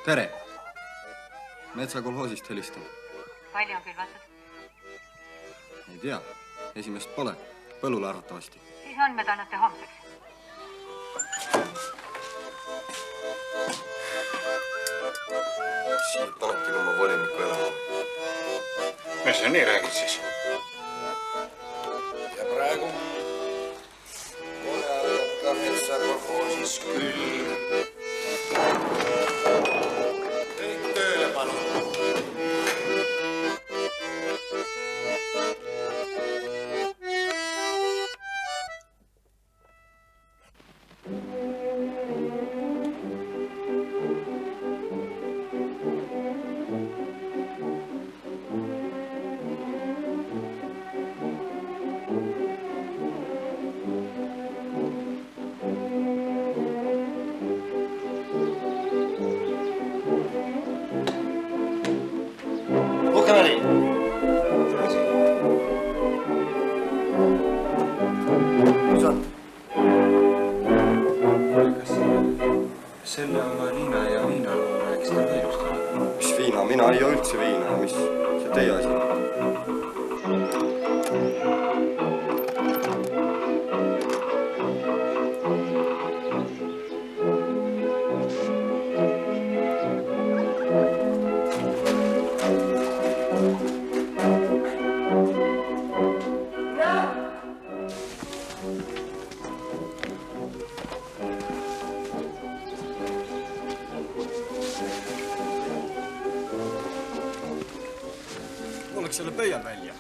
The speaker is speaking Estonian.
Tere! Metsakolhoosist helistan. Palju on külvatud? Ei tea. Esimest pole. Põllule arvatavasti. Siis andmed annate homseks. Siit panebki oma voliniku elama. Mis sa nii räägid siis? Ja praegu kohe algab ka metsakolhoosis küll. Kõik tööle, palun. Selle oma Liina ja Viina rääkis ta võidustanud. Mis viina? Mina ei joo üldse viina. Mis see teie asi? Oleks selle pöial välja.